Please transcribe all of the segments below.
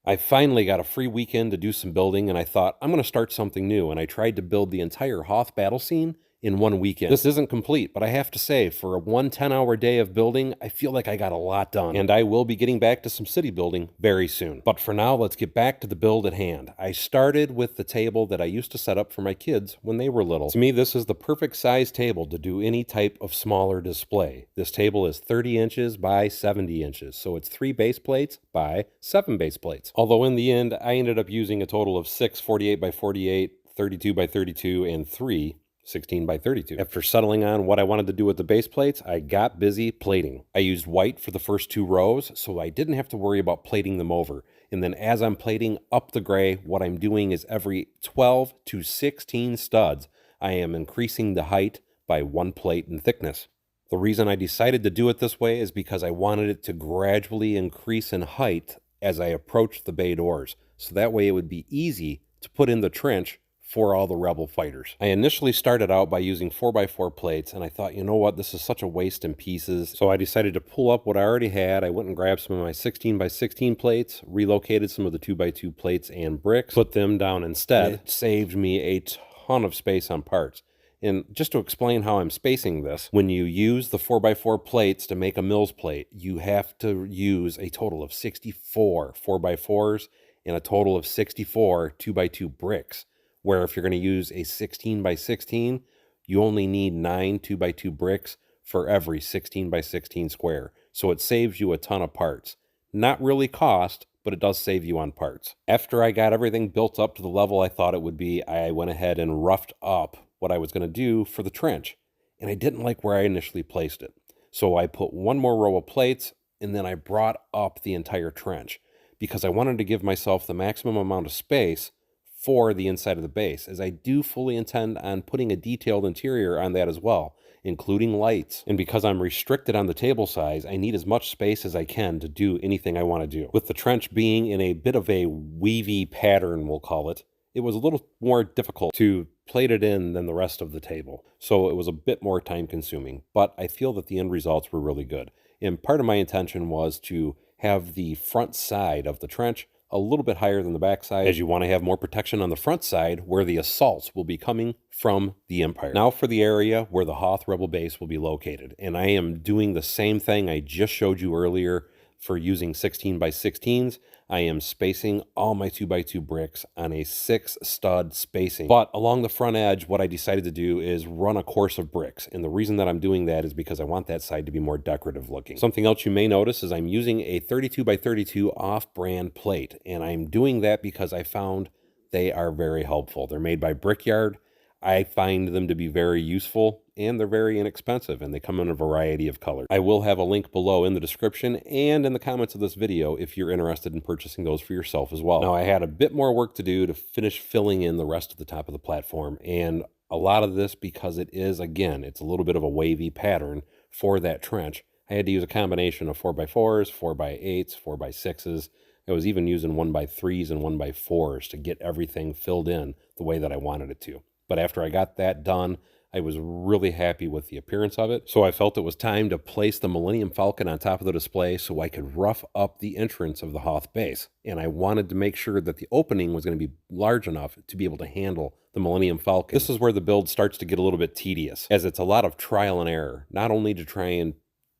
I finally got a free weekend to do some building, and I thought, I'm going to start something new, and I tried to build the entire Hoth battle scene in one weekend. This isn't complete, but I have to say, for a 10-hour day of building, I feel like I got a lot done, and I will be getting back to some city building very soon. But for now, let's get back to the build at hand. I started with the table that I used to set up for my kids when they were little. To me, this is the perfect size table to do any type of smaller display. This table is 30 inches by 70 inches, so it's 3 base plates by 7 base plates. Although in the end, I ended up using a total of 6 48 by 48, 32 by 32, and 3 16 by 32. After settling on what I wanted to do with the base plates, I got busy plating. I used white for the first 2 rows, so I didn't have to worry about plating them over. And then as I'm plating up the gray, what I'm doing is every 12 to 16 studs, I am increasing the height by 1 plate in thickness. The reason I decided to do it this way is because I wanted it to gradually increase in height as I approached the bay doors, so that way it would be easy to put in the trench for all the rebel fighters. I initially started out by using 4x4 plates, and I thought, you know what, this is such a waste in pieces, so I decided to pull up what I already had. I went and grabbed some of my 16x16 plates, relocated some of the 2x2 plates and bricks, put them down instead. It saved me a ton of space on parts. And just to explain how I'm spacing this, when you use the 4x4 plates to make a mills plate, you have to use a total of 64 4x4s and a total of 64 2x2 bricks. Where if you're going to use a 16x16, you only need 9 2x2 bricks for every 16x16 square. So it saves you a ton of parts. Not really cost, but it does save you on parts. After I got everything built up to the level I thought it would be, I went ahead and roughed up what I was going to do for the trench. And I didn't like where I initially placed it. So I put 1 more row of plates, and then I brought up the entire trench because I wanted to give myself the maximum amount of space for the inside of the base, as I do fully intend on putting a detailed interior on that as well, including lights. And because I'm restricted on the table size, I need as much space as I can to do anything I want to do. With the trench being in a bit of a weavy pattern, we'll call it, it was a little more difficult to plate it in than the rest of the table. So it was a bit more time consuming, but I feel that the end results were really good. And part of my intention was to have the front side of the trench a little bit higher than the back side, as you want to have more protection on the front side where the assaults will be coming from the Empire. Now for the area where the Hoth Rebel base will be located, and I am doing the same thing I just showed you earlier for using 16x16s. I am spacing all my 2x2 bricks on a 6 stud spacing. But along the front edge, what I decided to do is run a course of bricks. And the reason that I'm doing that is because I want that side to be more decorative looking. Something else you may notice is I'm using a 32x32 off-brand plate. And I'm doing that because I found they are very helpful. They're made by Brickyard. I find them to be very useful, and they're very inexpensive, and they come in a variety of colors. I will have a link below in the description and in the comments of this video if you're interested in purchasing those for yourself as well. Now, I had a bit more work to do to finish filling in the rest of the top of the platform, and a lot of this because it is, again, it's a little bit of a wavy pattern for that trench. I had to use a combination of 4x4s, 4x8s, 4x6s. I was even using 1x3s and 1x4s to get everything filled in the way that I wanted it to. But after I got that done, I was really happy with the appearance of it. So I felt it was time to place the Millennium Falcon on top of the display so I could rough up the entrance of the Hoth base. And I wanted to make sure that the opening was going to be large enough to be able to handle the Millennium Falcon. This is where the build starts to get a little bit tedious, as it's a lot of trial and error, not only to try and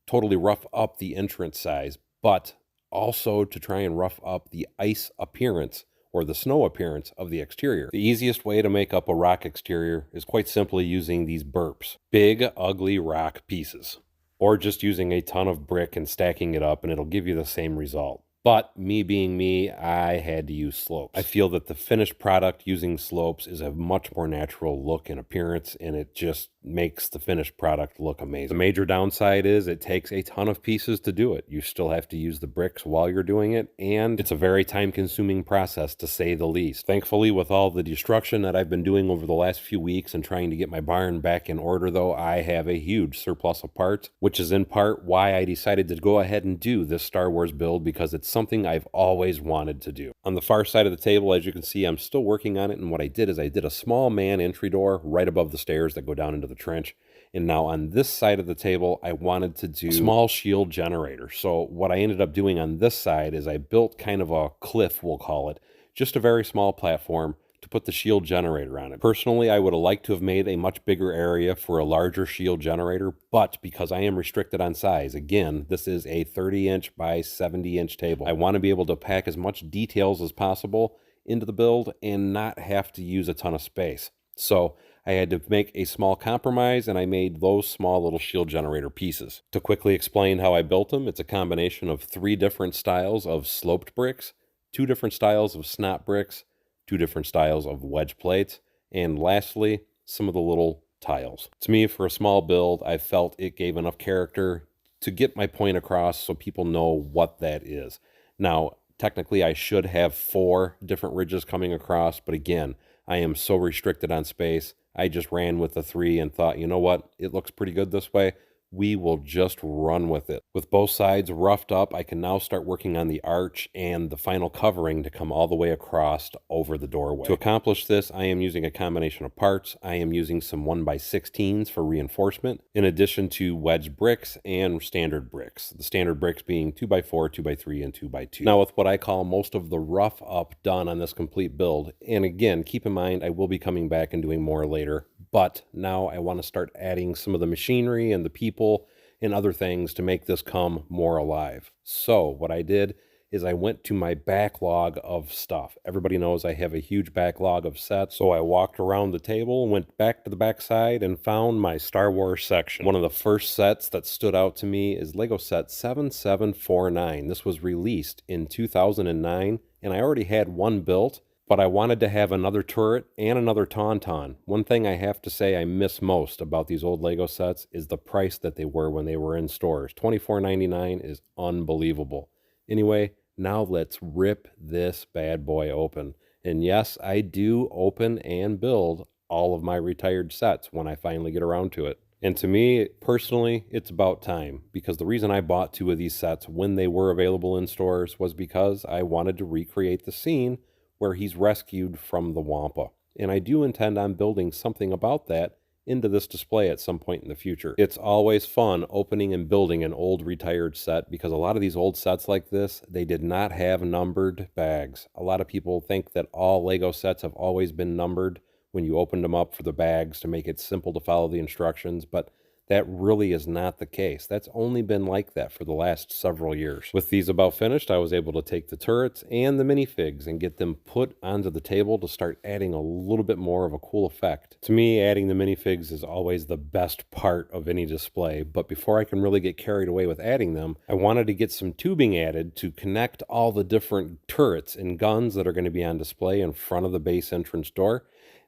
totally rough up the entrance size, but also to try and rough up the ice appearance or the snow appearance of the exterior. The easiest way to make up a rock exterior is quite simply using these burps, big, ugly rock pieces, or just using a ton of brick and stacking it up, and it'll give you the same result. But me being me, I had to use slopes. I feel that the finished product using slopes is a much more natural look and appearance, and it just makes the finished product look amazing. The major downside is it takes a ton of pieces to do it. You still have to use the bricks while you're doing it, and it's a very time-consuming process to say the least. Thankfully, with all the destruction that I've been doing over the last few weeks and trying to get my barn back in order, though, I have a huge surplus of parts, which is in part why I decided to go ahead and do this Star Wars build, because it's something I've always wanted to do. On the far side of the table, as you can see, I'm still working on it, and what I did is I did a small man entry door right above the stairs that go down into the trench, And now on this side of the table, I wanted to do a small shield generator. So what I ended up doing on this side is I built kind of a cliff, we'll call it, just a very small platform to put the shield generator on it. Personally, I would have liked to have made a much bigger area for a larger shield generator, but because I am restricted on size, again, this is a 30-inch by 70-inch table. I want to be able to pack as much details as possible into the build and not have to use a ton of space. So I had to make a small compromise, and I made those small little shield generator pieces. To quickly explain how I built them, it's a combination of 3 different styles of sloped bricks, 2 different styles of snap bricks, 2 different styles of wedge plates, and lastly, some of the little tiles. To me, for a small build, I felt it gave enough character to get my point across so people know what that is. Now, technically, I should have 4 different ridges coming across, but again, I am so restricted on space. I just ran with the 3 and thought, you know what, it looks pretty good this way. We will just run with it. With both sides roughed up, I can now start working on the arch and the final covering to come all the way across over the doorway. To accomplish this, I am using a combination of parts. I am using some 1x16s for reinforcement, in addition to wedge bricks and standard bricks. The standard bricks being 2x4, 2x3, and 2x2. Now with what I call most of the rough up done on this complete build, and again, keep in mind, I will be coming back and doing more later, but now I want to start adding some of the machinery and the people and other things to make this come more alive. So what I did is I went to my backlog of stuff. Everybody knows I have a huge backlog of sets, so I walked around the table, went back to the back side, and found my Star Wars section. One of the first sets that stood out to me is Lego set 7749. This was released in 2009, and I already had one built, but I wanted to have another turret and another tauntaun. One thing I have to say I miss most about these old Lego sets is the price that they were when they were in stores. $24.99 is unbelievable. Anyway, now let's rip this bad boy open. And yes, I do open and build all of my retired sets when I finally get around to it. And to me, personally, it's about time, because the reason I bought 2 of these sets when they were available in stores was because I wanted to recreate the scene where he's rescued from the Wampa. And I do intend on building something about that into this display at some point in the future. It's always fun opening and building an old retired set, because a lot of these old sets like this, they did not have numbered bags. A lot of people think that all Lego sets have always been numbered when you opened them up for the bags to make it simple to follow the instructions, but that really is not the case. That's only been like that for the last several years. With these about finished, I was able to take the turrets and the minifigs and get them put onto the table to start adding a little bit more of a cool effect. To me, adding the minifigs is always the best part of any display, but before I can really get carried away with adding them, I wanted to get some tubing added to connect all the different turrets and guns that are going to be on display in front of the base entrance door.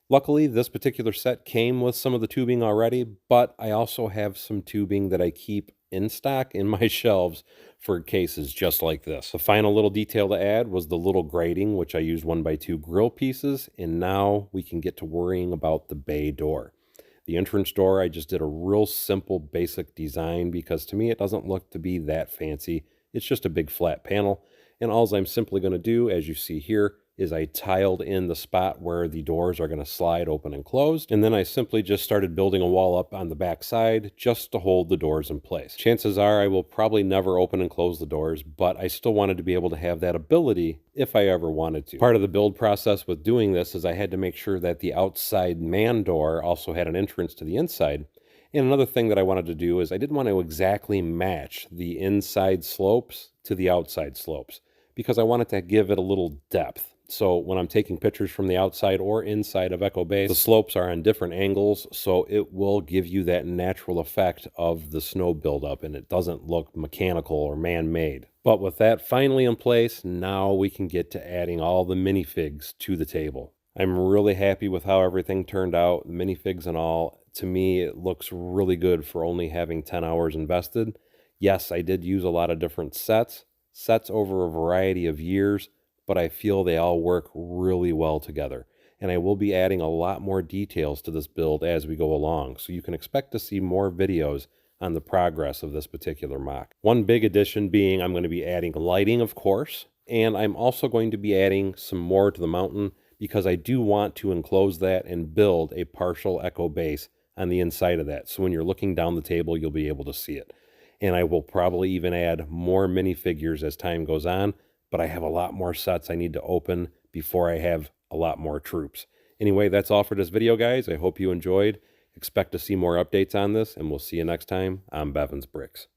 Luckily, this particular set came with some of the tubing already, but I also have some tubing that I keep in stock in my shelves for cases just like this. The final little detail to add was the little grating, which I used 1x2 grill pieces, and now we can get to worrying about the bay door. The entrance door, I just did a real simple, basic design, because to me it doesn't look to be that fancy. It's just a big flat panel, and all I'm simply going to do, as you see here, is I tiled in the spot where the doors are going to slide open and closed, and then I simply just started building a wall up on the back side just to hold the doors in place. Chances are I will probably never open and close the doors, but I still wanted to be able to have that ability if I ever wanted to. Part of the build process with doing this is I had to make sure that the outside man door also had an entrance to the inside. And another thing that I wanted to do is I didn't want to exactly match the inside slopes to the outside slopes, because I wanted to give it a little depth. So when I'm taking pictures from the outside or inside of Echo Base, the slopes are on different angles, so it will give you that natural effect of the snow buildup, and it doesn't look mechanical or man-made. But with that finally in place, now we can get to adding all the minifigs to the table. I'm really happy with how everything turned out, minifigs and all. To me, it looks really good for only having 10 hours invested. Yes, I did use a lot of different sets over a variety of years, but I feel they all work really well together. And I will be adding a lot more details to this build as we go along, so you can expect to see more videos on the progress of this particular mock. One big addition being I'm going to be adding lighting, of course, and I'm also going to be adding some more to the mountain, because I do want to enclose that and build a partial Echo Base on the inside of that. So when you're looking down the table, you'll be able to see it. And I will probably even add more minifigures as time goes on, but I have a lot more sets I need to open before I have a lot more troops. Anyway, that's all for this video, guys. I hope you enjoyed. Expect to see more updates on this, and we'll see you next time on Bevins Bricks.